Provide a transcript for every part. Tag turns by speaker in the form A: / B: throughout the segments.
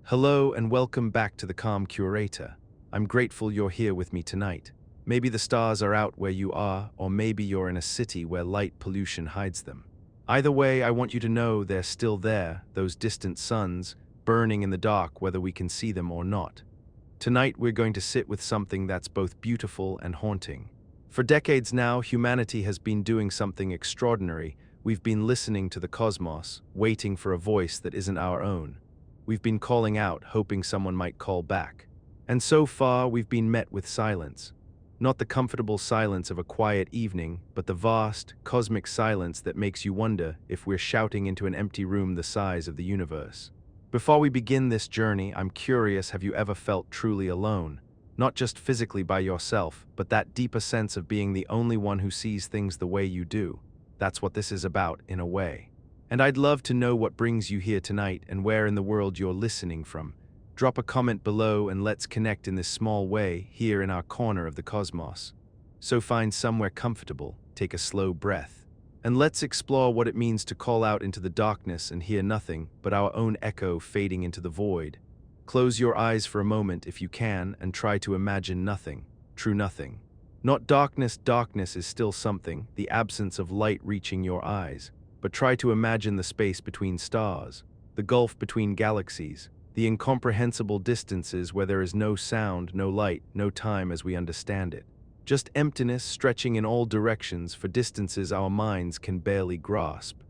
A: Hello and welcome back to the Calm Curator. I'm grateful you're here with me tonight. Maybe the stars are out where you are, or maybe you're in a city where light pollution hides them. Either way, I want you to know they're still there, those distant suns, burning in the dark whether we can see them or not. Tonight we're going to sit with something that's both beautiful and haunting. For decades now, humanity has been doing something extraordinary. We've been listening to the cosmos, waiting for a voice that isn't our own. We've been calling out, hoping someone might call back. And so far, we've been met with silence. Not the comfortable silence of a quiet evening, but the vast, cosmic silence that makes you wonder if we're shouting into an empty room the size of the universe. Before we begin this journey, I'm curious, have you ever felt truly alone? Not just physically by yourself, but that deeper sense of being the only one who sees things the way you do. That's what this is about, in a way. And I'd love to know what brings you here tonight and where in the world you're listening from. Drop a comment below and let's connect in this small way here in our corner of the cosmos. So find somewhere comfortable, take a slow breath, and let's explore what it means to call out into the darkness and hear nothing but our own echo fading into the void. Close your eyes for a moment if you can and try to imagine nothing, true nothing. Not darkness, darkness is still something, the absence of light reaching your eyes. But try to imagine the space between stars, the gulf between galaxies, the incomprehensible distances where there is no sound, no light, no time as we understand it. Just emptiness stretching in all directions for distances our minds can barely grasp.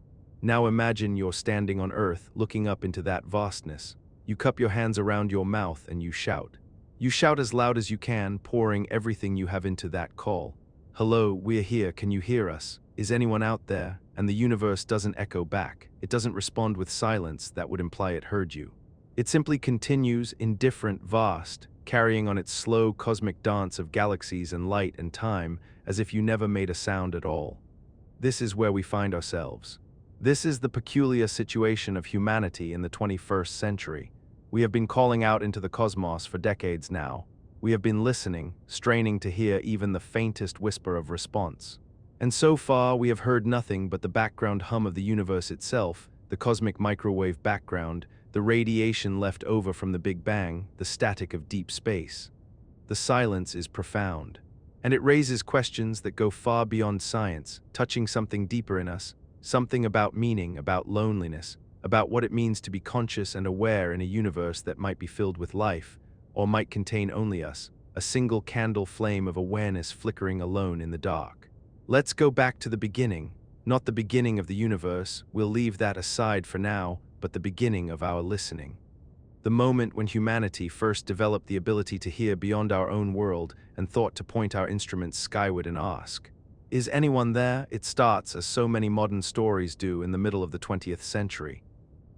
A: Now imagine you're standing on Earth, looking up into that vastness. You cup your hands around your mouth and you shout. You shout as loud as you can, pouring everything you have into that call. Hello, we're here, can you hear us? Is anyone out there? And the universe doesn't echo back. It doesn't respond with silence that would imply it heard you. It simply continues, indifferent, vast, carrying on its slow cosmic dance of galaxies and light and time, as if you never made a sound at all. This is where we find ourselves. This is the peculiar situation of humanity in the 21st century. We have been calling out into the cosmos for decades now. We have been listening, straining to hear even the faintest whisper of response. And so far, we have heard nothing but the background hum of the universe itself, the cosmic microwave background, the radiation left over from the Big Bang, the static of deep space. The silence is profound, and it raises questions that go far beyond science, touching something deeper in us, something about meaning, about loneliness, about what it means to be conscious and aware in a universe that might be filled with life, or might contain only us, a single candle flame of awareness flickering alone in the dark. Let's go back to the beginning, not the beginning of the universe, we'll leave that aside for now, but the beginning of our listening. The moment when humanity first developed the ability to hear beyond our own world and thought to point our instruments skyward and ask, "Is anyone there?" It starts, as so many modern stories do, in the middle of the 20th century.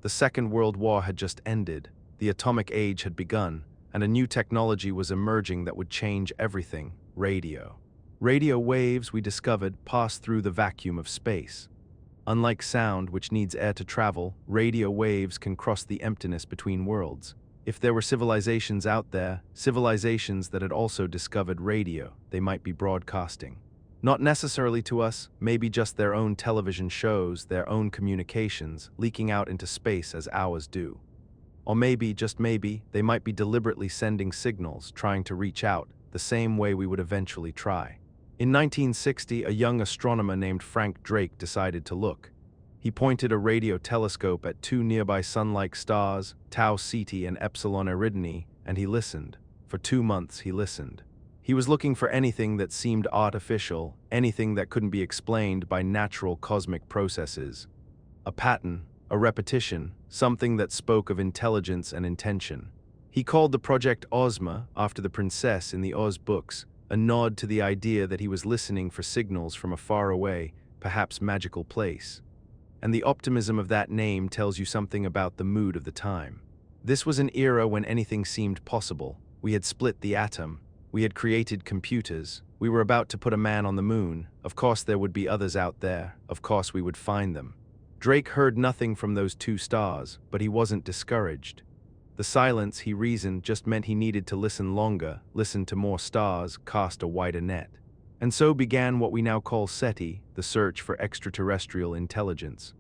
A: The Second World War had just ended, the atomic age had begun, and a new technology was emerging that would change everything: radio. Radio waves, we discovered, pass through the vacuum of space. Unlike sound, which needs air to travel, radio waves can cross the emptiness between worlds. If there were civilizations out there, civilizations that had also discovered radio, they might be broadcasting. Not necessarily to us, maybe just their own television shows, their own communications, leaking out into space as ours do. Or maybe, just maybe, they might be deliberately sending signals, trying to reach out, the same way we would eventually try. In 1960, a young astronomer named Frank Drake decided to look. He pointed a radio telescope at two nearby sun-like stars, Tau Ceti and Epsilon Eridani, and he listened. For 2 months, he listened. He was looking for anything that seemed artificial, anything that couldn't be explained by natural cosmic processes. A pattern, a repetition, something that spoke of intelligence and intention. He called the project Ozma, after the princess in the Oz books, a nod to the idea that he was listening for signals from a faraway, perhaps magical place. And the optimism of that name tells you something about the mood of the time. This was an era when anything seemed possible. We had split the atom. We had created computers. We were about to put a man on the moon. Of course there would be others out there. Of course we would find them. Drake heard nothing from those two stars, but he wasn't discouraged. The silence, he reasoned, just meant he needed to listen longer, listen to more stars, cast a wider net. And so began what we now call SETI, the search for extraterrestrial intelligence.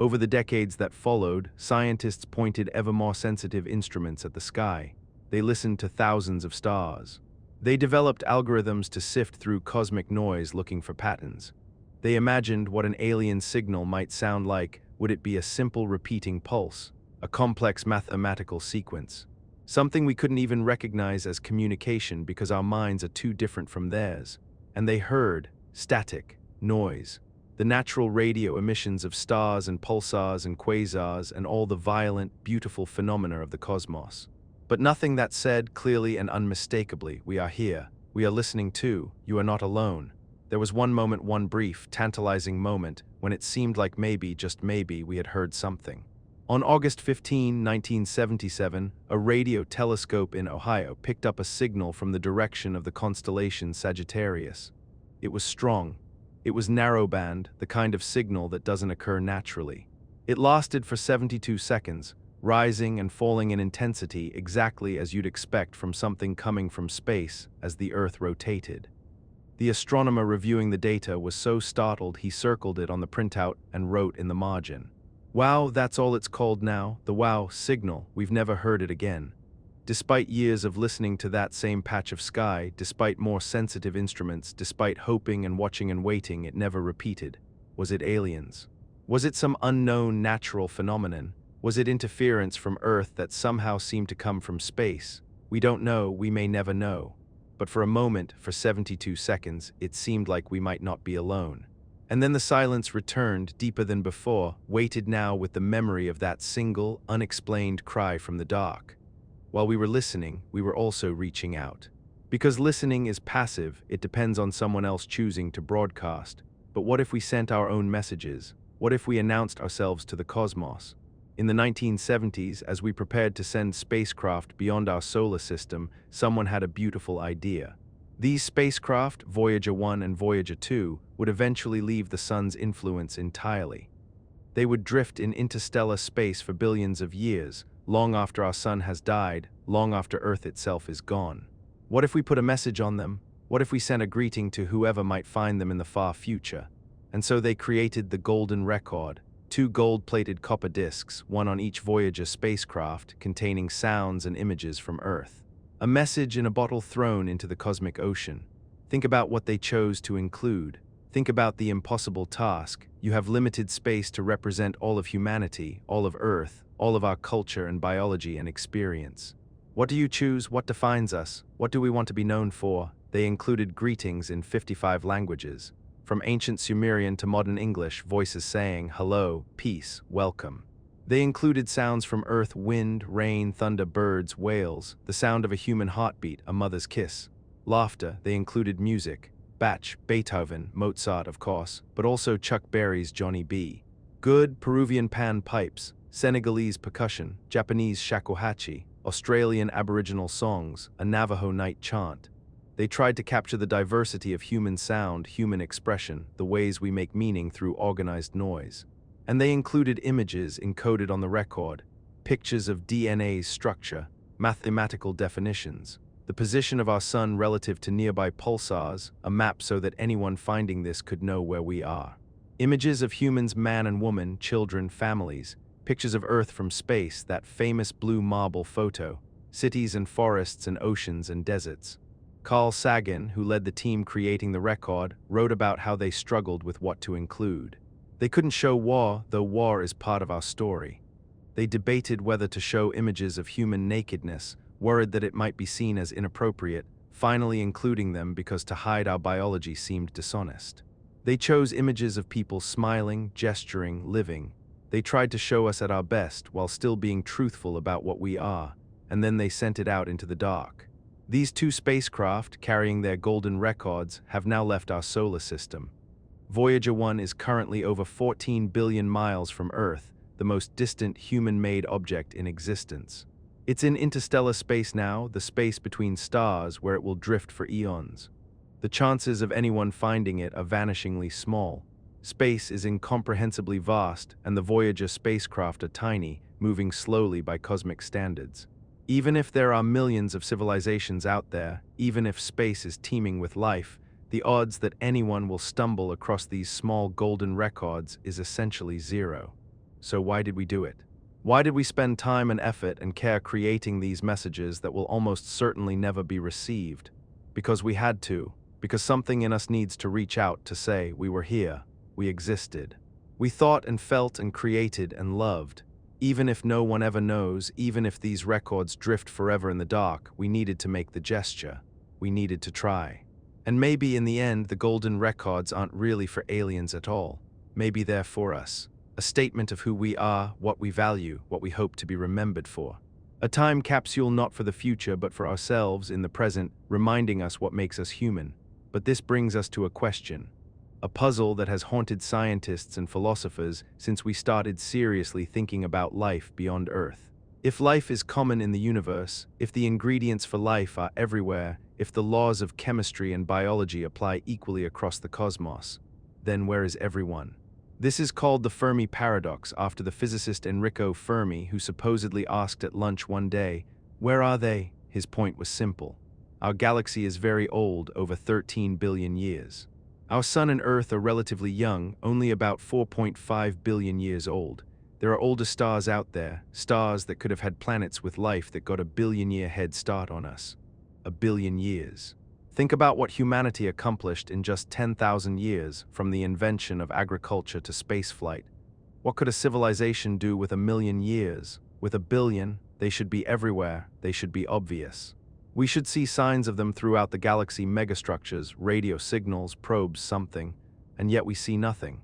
A: Over the decades that followed, scientists pointed ever more sensitive instruments at the sky. They listened to thousands of stars. They developed algorithms to sift through cosmic noise looking for patterns. They imagined what an alien signal might sound like. Would it be a simple repeating pulse, a complex mathematical sequence, something we couldn't even recognize as communication because our minds are too different from theirs? And they heard static, noise, the natural radio emissions of stars and pulsars and quasars and all the violent, beautiful phenomena of the cosmos. But nothing that said clearly and unmistakably, "We are here, we are listening too, you are not alone." There was one moment, one brief, tantalizing moment, when it seemed like maybe, just maybe, we had heard something. On August 15, 1977, a radio telescope in Ohio picked up a signal from the direction of the constellation Sagittarius. It was strong. It was narrowband, the kind of signal that doesn't occur naturally. It lasted for 72 seconds, rising and falling in intensity exactly as you'd expect from something coming from space as the Earth rotated. The astronomer reviewing the data was so startled he circled it on the printout and wrote in the margin, "Wow, that's all it's called now, the wow signal, we've never heard it again." Despite years of listening to that same patch of sky, despite more sensitive instruments, despite hoping and watching and waiting, it never repeated. Was it aliens? Was it some unknown natural phenomenon? Was it interference from Earth that somehow seemed to come from space? We don't know, we may never know. But for a moment, for 72 seconds, it seemed like we might not be alone. And then the silence returned, deeper than before, weighted now with the memory of that single, unexplained cry from the dark. While we were listening, we were also reaching out. Because listening is passive, it depends on someone else choosing to broadcast. But what if we sent our own messages? What if we announced ourselves to the cosmos? In the 1970s, as we prepared to send spacecraft beyond our solar system, someone had a beautiful idea. These spacecraft, Voyager 1 and Voyager 2, would eventually leave the sun's influence entirely. They would drift in interstellar space for billions of years, long after our sun has died, long after Earth itself is gone. What if we put a message on them? What if we sent a greeting to whoever might find them in the far future? And so they created the Golden Record. 2 gold-plated copper discs, one on each Voyager spacecraft, containing sounds and images from Earth. A message in a bottle thrown into the cosmic ocean. Think about what they chose to include. Think about the impossible task. You have limited space to represent all of humanity, all of Earth, all of our culture and biology and experience. What do you choose? What defines us? What do we want to be known for? They included greetings in 55 languages. From ancient Sumerian to modern English, voices saying, hello, peace, welcome. They included sounds from earth, wind, rain, thunder, birds, whales, the sound of a human heartbeat, a mother's kiss. Laughter, they included music, Bach, Beethoven, Mozart, of course, but also Chuck Berry's Johnny B. Good Peruvian pan pipes, Senegalese percussion, Japanese shakuhachi, Australian Aboriginal songs, a Navajo night chant. They tried to capture the diversity of human sound, human expression, the ways we make meaning through organized noise. And they included images encoded on the record, pictures of DNA's structure, mathematical definitions, the position of our sun relative to nearby pulsars, a map so that anyone finding this could know where we are. Images of humans, man and woman, children, families, pictures of Earth from space, that famous blue marble photo, cities and forests and oceans and deserts. Carl Sagan, who led the team creating the record, wrote about how they struggled with what to include. They couldn't show war, though war is part of our story. They debated whether to show images of human nakedness, worried that it might be seen as inappropriate, finally including them because to hide our biology seemed dishonest. They chose images of people smiling, gesturing, living. They tried to show us at our best while still being truthful about what we are, and then they sent it out into the dark. These 2 spacecraft, carrying their golden records, have now left our solar system. Voyager 1 is currently over 14 billion miles from Earth, the most distant human-made object in existence. It's in interstellar space now, the space between stars where it will drift for eons. The chances of anyone finding it are vanishingly small. Space is incomprehensibly vast, and the Voyager spacecraft are tiny, moving slowly by cosmic standards. Even if there are millions of civilizations out there, even if space is teeming with life, the odds that anyone will stumble across these small golden records is essentially zero. So why did we do it? Why did we spend time and effort and care creating these messages that will almost certainly never be received? Because we had to. Because something in us needs to reach out to say, we were here, we existed. We thought and felt and created and loved. Even if no one ever knows, even if these records drift forever in the dark, we needed to make the gesture. We needed to try. And maybe in the end, the golden records aren't really for aliens at all. Maybe they're for us. A statement of who we are, what we value, what we hope to be remembered for. A time capsule not for the future but for ourselves in the present, reminding us what makes us human. But this brings us to a question. A puzzle that has haunted scientists and philosophers since we started seriously thinking about life beyond Earth. If life is common in the universe, if the ingredients for life are everywhere, if the laws of chemistry and biology apply equally across the cosmos, then where is everyone? This is called the Fermi Paradox after the physicist Enrico Fermi, who supposedly asked at lunch one day, "Where are they?" His point was simple. Our galaxy is very old, over 13 billion years. Our Sun and Earth are relatively young, only about 4.5 billion years old. There are older stars out there, stars that could have had planets with life that got a billion-year head start on us. A billion years. Think about what humanity accomplished in just 10,000 years, from the invention of agriculture to spaceflight. What could a civilization do with 1,000,000 years? With 1 billion, they should be everywhere, they should be obvious. We should see signs of them throughout the galaxy, megastructures, radio signals, probes, something, and yet we see nothing.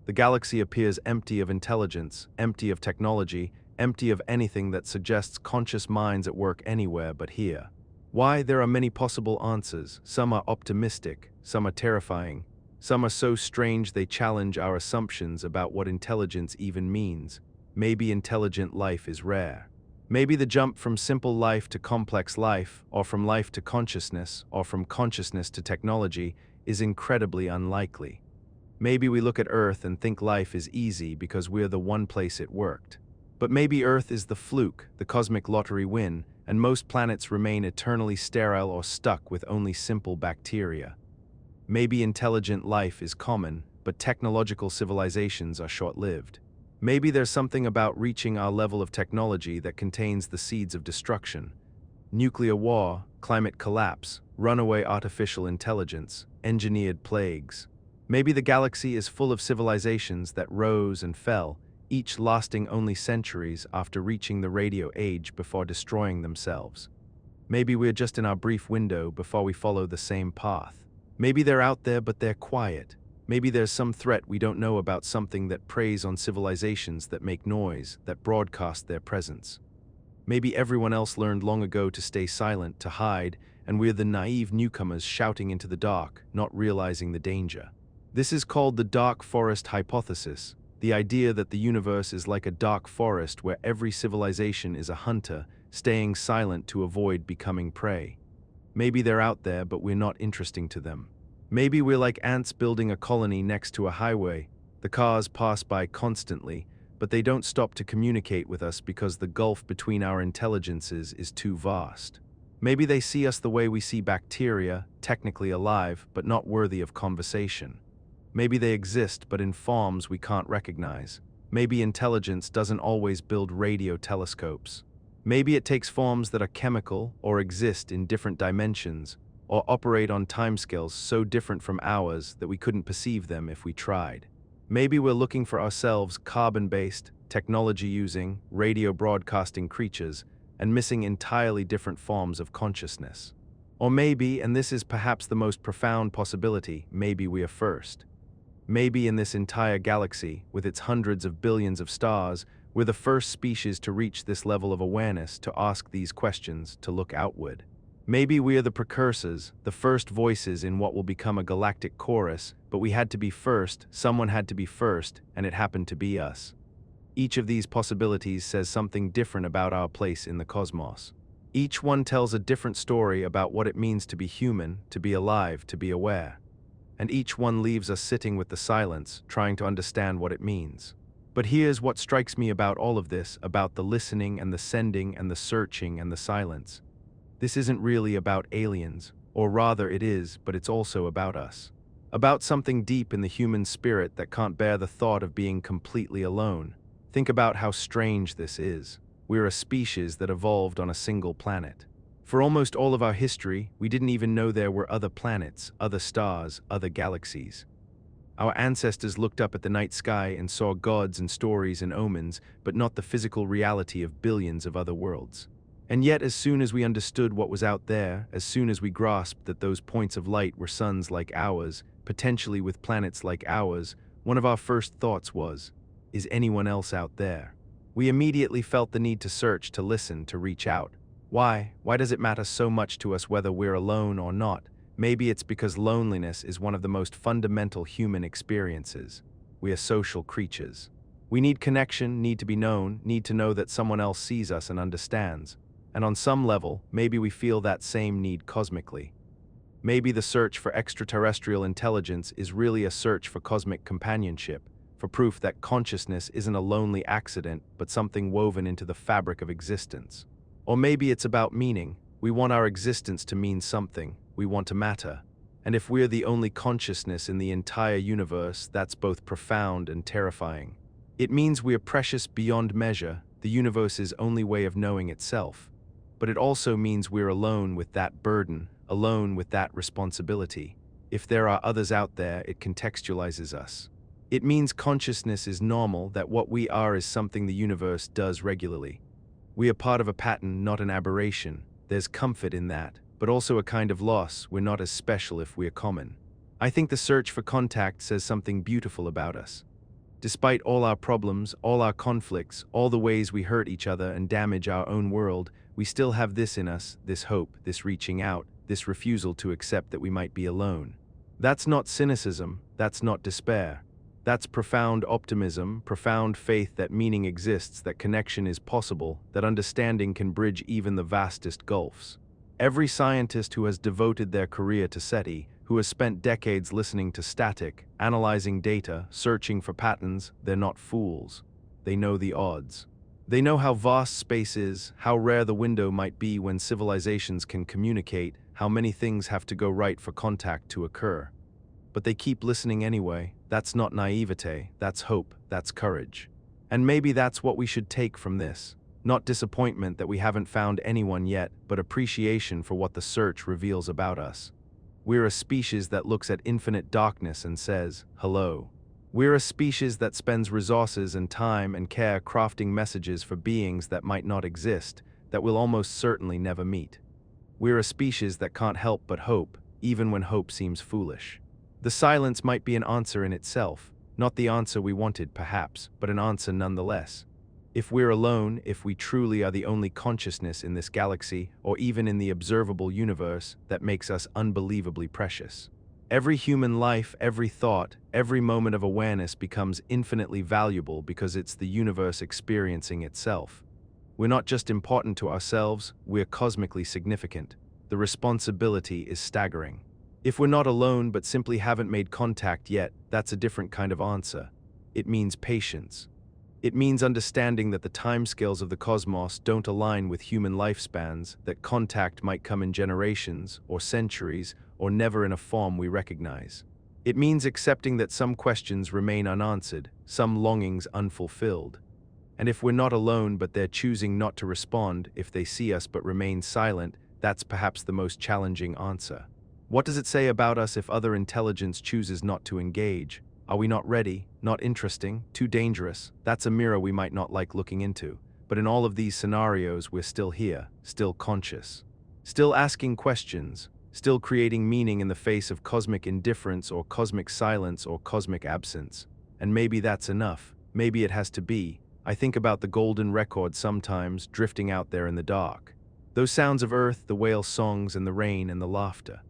A: The galaxy appears empty of intelligence, empty of technology, empty of anything that suggests conscious minds at work anywhere but here. Why? There are many possible answers. Some are optimistic, some are terrifying, some are so strange they challenge our assumptions about what intelligence even means. Maybe intelligent life is rare. Maybe the jump from simple life to complex life, or from life to consciousness, or from consciousness to technology, is incredibly unlikely. Maybe we look at Earth and think life is easy because we're the one place it worked. But maybe Earth is the fluke, the cosmic lottery win, and most planets remain eternally sterile or stuck with only simple bacteria. Maybe intelligent life is common, but technological civilizations are short-lived. Maybe there's something about reaching our level of technology that contains the seeds of destruction. Nuclear war, climate collapse, runaway artificial intelligence, engineered plagues. Maybe the galaxy is full of civilizations that rose and fell, each lasting only centuries after reaching the radio age before destroying themselves. Maybe we're just in our brief window before we follow the same path. Maybe they're out there but they're quiet. Maybe there's some threat we don't know about, something that preys on civilizations that make noise, that broadcast their presence. Maybe everyone else learned long ago to stay silent, to hide, and we're the naive newcomers shouting into the dark, not realizing the danger. This is called the dark forest hypothesis, the idea that the universe is like a dark forest where every civilization is a hunter, staying silent to avoid becoming prey. Maybe they're out there but we're not interesting to them. Maybe we're like ants building a colony next to a highway. The cars pass by constantly, but they don't stop to communicate with us because the gulf between our intelligences is too vast. Maybe they see us the way we see bacteria, technically alive, but not worthy of conversation. Maybe they exist, but in forms we can't recognize. Maybe intelligence doesn't always build radio telescopes. Maybe it takes forms that are chemical or exist in different dimensions, or operate on timescales so different from ours that we couldn't perceive them if we tried. Maybe we're looking for ourselves carbon-based, technology-using, radio broadcasting creatures, and missing entirely different forms of consciousness. Or maybe, and this is perhaps the most profound possibility, maybe we are first. Maybe in this entire galaxy, with its hundreds of billions of stars, we're the first species to reach this level of awareness, to ask these questions, to look outward. Maybe we are the precursors, the first voices in what will become a galactic chorus, but we had to be first, someone had to be first, and it happened to be us. Each of these possibilities says something different about our place in the cosmos. Each one tells a different story about what it means to be human, to be alive, to be aware. And each one leaves us sitting with the silence, trying to understand what it means. But here's what strikes me about all of this, about the listening and the sending and the searching and the silence. This isn't really about aliens, or rather it is, but it's also about us. About something deep in the human spirit that can't bear the thought of being completely alone. Think about how strange this is. We're a species that evolved on a single planet. For almost all of our history, we didn't even know there were other planets, other stars, other galaxies. Our ancestors looked up at the night sky and saw gods and stories and omens, but not the physical reality of billions of other worlds. And yet, as soon as we understood what was out there, as soon as we grasped that those points of light were suns like ours, potentially with planets like ours, one of our first thoughts was, is anyone else out there? We immediately felt the need to search, to listen, to reach out. Why? Why does it matter so much to us whether we're alone or not? Maybe it's because loneliness is one of the most fundamental human experiences. We are social creatures. We need connection, need to be known, need to know that someone else sees us and understands. And on some level, maybe we feel that same need cosmically. Maybe the search for extraterrestrial intelligence is really a search for cosmic companionship, for proof that consciousness isn't a lonely accident, but something woven into the fabric of existence. Or maybe it's about meaning. We want our existence to mean something. We want to matter. And if we're the only consciousness in the entire universe, that's both profound and terrifying. It means we are precious beyond measure, the universe's only way of knowing itself. But it also means we're alone with that burden, alone with that responsibility. If there are others out there, it contextualizes us. It means consciousness is normal, that what we are is something the universe does regularly. We are part of a pattern, not an aberration. There's comfort in that, but also a kind of loss. We're not as special if we're common. I think the search for contact says something beautiful about us. Despite all our problems, all our conflicts, all the ways we hurt each other and damage our own world, we still have this in us, this hope, this reaching out, this refusal to accept that we might be alone. That's not cynicism, that's not despair. That's profound optimism, profound faith that meaning exists, that connection is possible, that understanding can bridge even the vastest gulfs. Every scientist who has devoted their career to SETI, who has spent decades listening to static, analyzing data, searching for patterns, they're not fools. They know the odds. They know how vast space is, how rare the window might be when civilizations can communicate, how many things have to go right for contact to occur. But they keep listening anyway. That's not naivete, that's hope, that's courage. And maybe that's what we should take from this. Not disappointment that we haven't found anyone yet, but appreciation for what the search reveals about us. We're a species that looks at infinite darkness and says, hello. We're a species that spends resources and time and care crafting messages for beings that might not exist, that we'll almost certainly never meet. We're a species that can't help but hope, even when hope seems foolish. The silence might be an answer in itself, not the answer we wanted perhaps, but an answer nonetheless. If we're alone, if we truly are the only consciousness in this galaxy, or even in the observable universe, that makes us unbelievably precious. Every human life, every thought, every moment of awareness becomes infinitely valuable because it's the universe experiencing itself. We're not just important to ourselves, we're cosmically significant. The responsibility is staggering. If we're not alone but simply haven't made contact yet, that's a different kind of answer. It means patience. It means understanding that the timescales of the cosmos don't align with human lifespans, that contact might come in generations, or centuries, or never in a form we recognize. It means accepting that some questions remain unanswered, some longings unfulfilled. And if we're not alone but they're choosing not to respond, if they see us but remain silent, that's perhaps the most challenging answer. What does it say about us if other intelligence chooses not to engage? Are we not ready, not interesting, too dangerous? That's a mirror we might not like looking into. But in all of these scenarios, we're still here, still conscious, still asking questions, still creating meaning in the face of cosmic indifference or cosmic silence or cosmic absence. And maybe that's enough. Maybe it has to be. I think about the Golden Record sometimes, drifting out there in the dark. Those sounds of Earth, the whale songs and the rain and the laughter.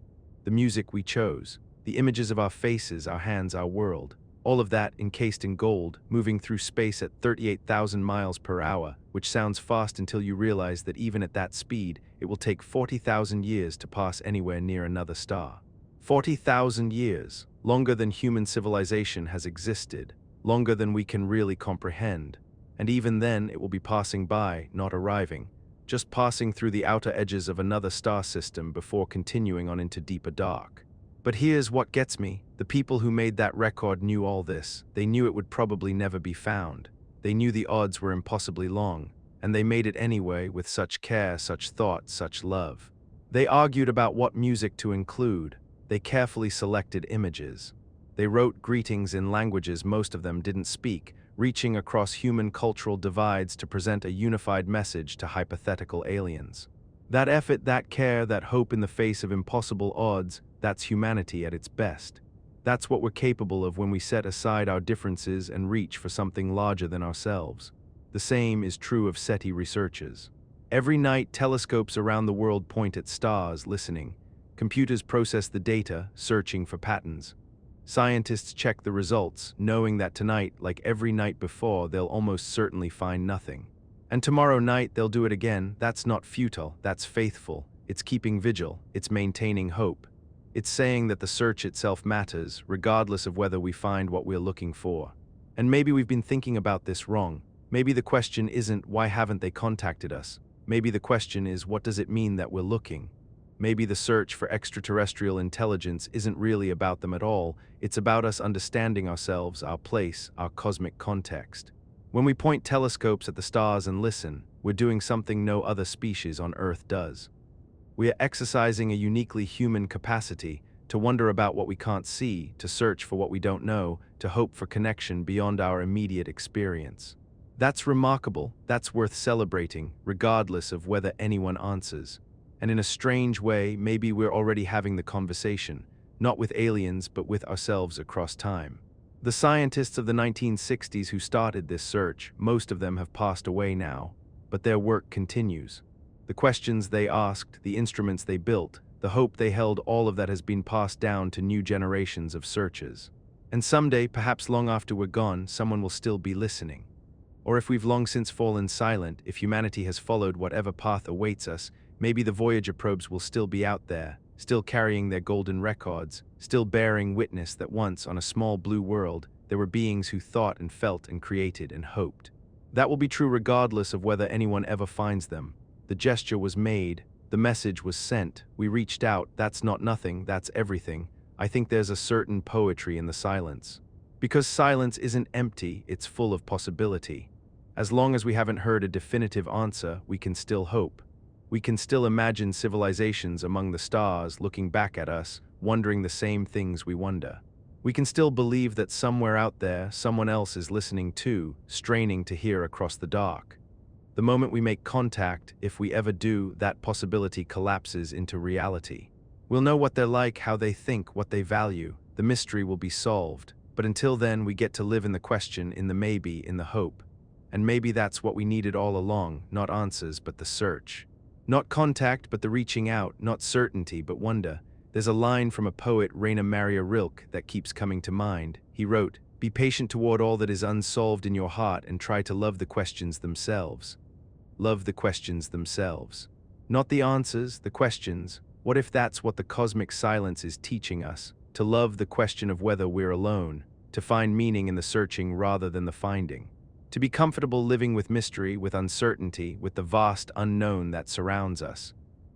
A: The music we chose, the images of our faces, our hands, our world, all of that encased in gold, moving through space at 38,000 miles per hour, which sounds fast until you realize that even at that speed, it will take 40,000 years to pass anywhere near another star. 40,000 years, longer than human civilization has existed, longer than we can really comprehend. And even then, it will be passing by, not arriving. Just passing through the outer edges of another star system before continuing on into deeper dark. But here's what gets me. The people who made that record knew all this. They knew it would probably never be found. They knew the odds were impossibly long, and they made it anyway with such care, such thought, such love. They argued about what music to include. They carefully selected images. They wrote greetings in languages most of them didn't speak, reaching across human cultural divides to present a unified message to hypothetical aliens. That effort, that care, that hope in the face of impossible odds, that's humanity at its best. That's what we're capable of when we set aside our differences and reach for something larger than ourselves. The same is true of SETI researchers. Every night, telescopes around the world point at stars, listening. Computers process the data, searching for patterns. Scientists check the results, knowing that tonight, like every night before, they'll almost certainly find nothing. And tomorrow night, they'll do it again. That's not futile, that's faithful. It's keeping vigil, it's maintaining hope. It's saying that the search itself matters, regardless of whether we find what we're looking for. And maybe we've been thinking about this wrong. Maybe the question isn't, why haven't they contacted us? Maybe the question is, what does it mean that we're looking? Maybe the search for extraterrestrial intelligence isn't really about them at all. It's about us understanding ourselves, our place, our cosmic context. When we point telescopes at the stars and listen, we're doing something no other species on Earth does. We are exercising a uniquely human capacity to wonder about what we can't see, to search for what we don't know, to hope for connection beyond our immediate experience. That's remarkable, that's worth celebrating, regardless of whether anyone answers. And in a strange way, maybe we're already having the conversation, not with aliens, but with ourselves across time. The scientists of the 1960s who started this search, most of them have passed away now, but their work continues. The questions they asked, the instruments they built, the hope they held, all of that has been passed down to new generations of searchers. And someday, perhaps long after we're gone, someone will still be listening. Or if we've long since fallen silent, if humanity has followed whatever path awaits us, maybe the Voyager probes will still be out there, still carrying their golden records, still bearing witness that once, on a small blue world, there were beings who thought and felt and created and hoped. That will be true regardless of whether anyone ever finds them. The gesture was made, the message was sent, we reached out, that's not nothing, that's everything. I think there's a certain poetry in the silence. Because silence isn't empty, it's full of possibility. As long as we haven't heard a definitive answer, we can still hope. We can still imagine civilizations among the stars looking back at us, wondering the same things we wonder. We can still believe that somewhere out there, someone else is listening too, straining to hear across the dark. The moment we make contact, if we ever do, that possibility collapses into reality. We'll know what they're like, how they think, what they value. The mystery will be solved. But until then, we get to live in the question, in the maybe, in the hope. And maybe that's what we needed all along, not answers, but the search. Not contact, but the reaching out, not certainty, but wonder. There's a line from a poet, Rainer Maria Rilke, that keeps coming to mind. He wrote, "Be patient toward all that is unsolved in your heart and try to love the questions themselves." Love the questions themselves. Not the answers, the questions. What if that's what the cosmic silence is teaching us? To love the question of whether we're alone, to find meaning in the searching rather than the finding. To be comfortable living with mystery, with uncertainty, with the vast unknown that surrounds us.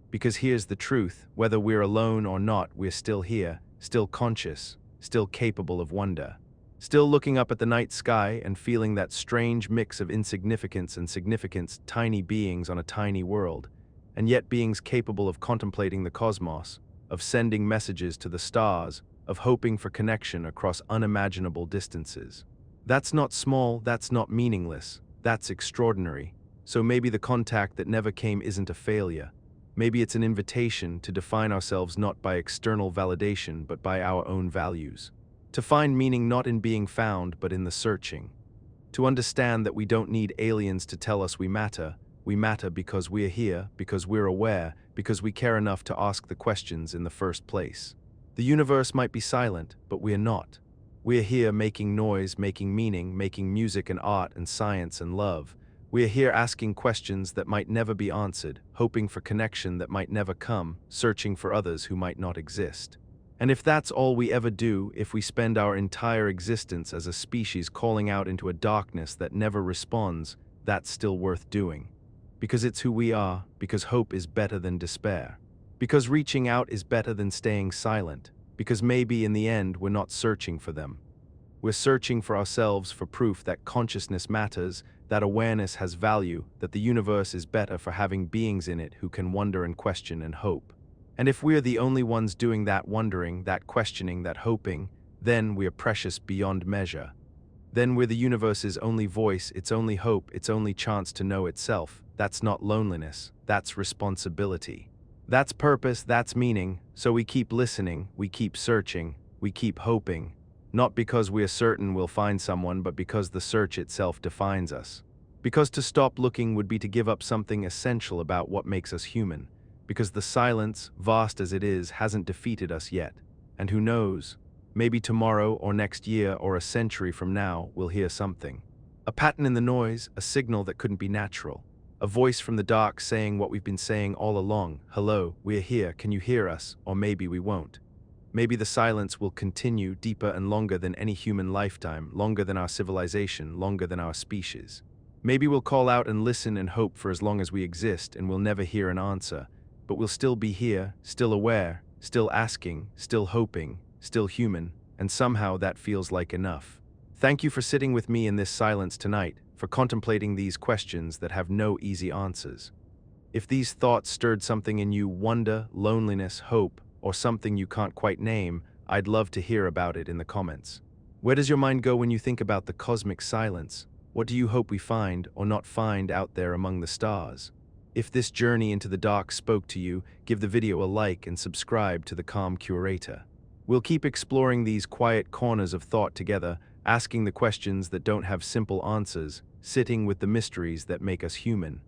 A: Because here's the truth, whether we're alone or not, we're still here, still conscious, still capable of wonder. Still looking up at the night sky and feeling that strange mix of insignificance and significance, tiny beings on a tiny world, and yet beings capable of contemplating the cosmos, of sending messages to the stars, of hoping for connection across unimaginable distances. That's not small, that's not meaningless, that's extraordinary. So maybe the contact that never came isn't a failure. Maybe it's an invitation to define ourselves not by external validation, but by our own values. To find meaning not in being found, but in the searching. To understand that we don't need aliens to tell us we matter because we're here, because we're aware, because we care enough to ask the questions in the first place. The universe might be silent, but we're not. We're here making noise, making meaning, making music and art and science and love. We're here asking questions that might never be answered, hoping for connection that might never come, searching for others who might not exist. And if that's all we ever do, if we spend our entire existence as a species calling out into a darkness that never responds, that's still worth doing. Because it's who we are, because hope is better than despair. Because reaching out is better than staying silent. Because maybe in the end we're not searching for them. We're searching for ourselves for proof that consciousness matters, that awareness has value, that the universe is better for having beings in it who can wonder and question and hope. And if we're the only ones doing that wondering, that questioning, that hoping, then we are precious beyond measure. Then we're the universe's only voice, its only hope, its only chance to know itself. That's not loneliness, that's responsibility. That's purpose, that's meaning. So we keep listening, we keep searching, we keep hoping. Not because we are certain we'll find someone, but because the search itself defines us. Because to stop looking would be to give up something essential about what makes us human. Because the silence, vast as it is, hasn't defeated us yet. And who knows? Maybe tomorrow or next year or a century from now we'll hear something. A pattern in the noise, a signal that couldn't be natural. A voice from the dark saying what we've been saying all along. Hello, we're here, can you hear us? Or maybe we won't. Maybe the silence will continue deeper and longer than any human lifetime, longer than our civilization, longer than our species. Maybe we'll call out and listen and hope for as long as we exist, and we'll never hear an answer. But we'll still be here, still aware, still asking, still hoping, still human, and somehow that feels like enough. Thank you for sitting with me in this silence tonight, for contemplating these questions that have no easy answers. If these thoughts stirred something in you, wonder, loneliness, hope, or something you can't quite name, I'd love to hear about it in the comments. Where does your mind go when you think about the cosmic silence? What do you hope we find or not find out there among the stars? If this journey into the dark spoke to you, give the video a like and subscribe to the Calm Curator. We'll keep exploring these quiet corners of thought together, asking the questions that don't have simple answers, sitting with the mysteries that make us human.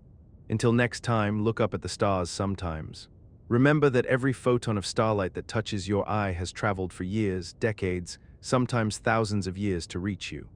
A: Until next time, look up at the stars sometimes. Remember that every photon of starlight that touches your eye has traveled for years, decades, sometimes thousands of years to reach you.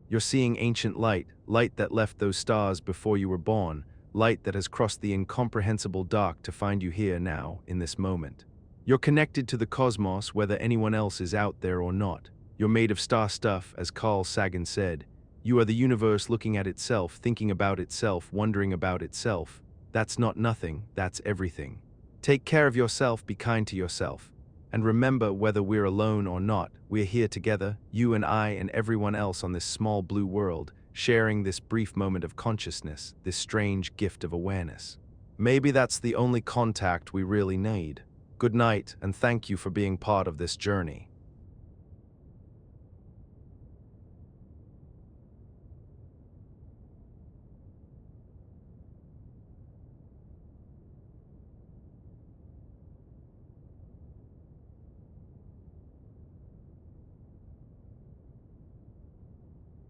A: You're seeing ancient light, light that left those stars before you were born, light that has crossed the incomprehensible dark to find you here now, in this moment. You're connected to the cosmos whether anyone else is out there or not. You're made of star stuff, as Carl Sagan said. You are the universe looking at itself, thinking about itself, wondering about itself. That's not nothing, that's everything. Take care of yourself, be kind to yourself. And remember, whether we're alone or not, we're here together, you and I and everyone else on this small blue world, sharing this brief moment of consciousness, this strange gift of awareness. Maybe that's the only contact we really need. Good night, and thank you for being part of this journey.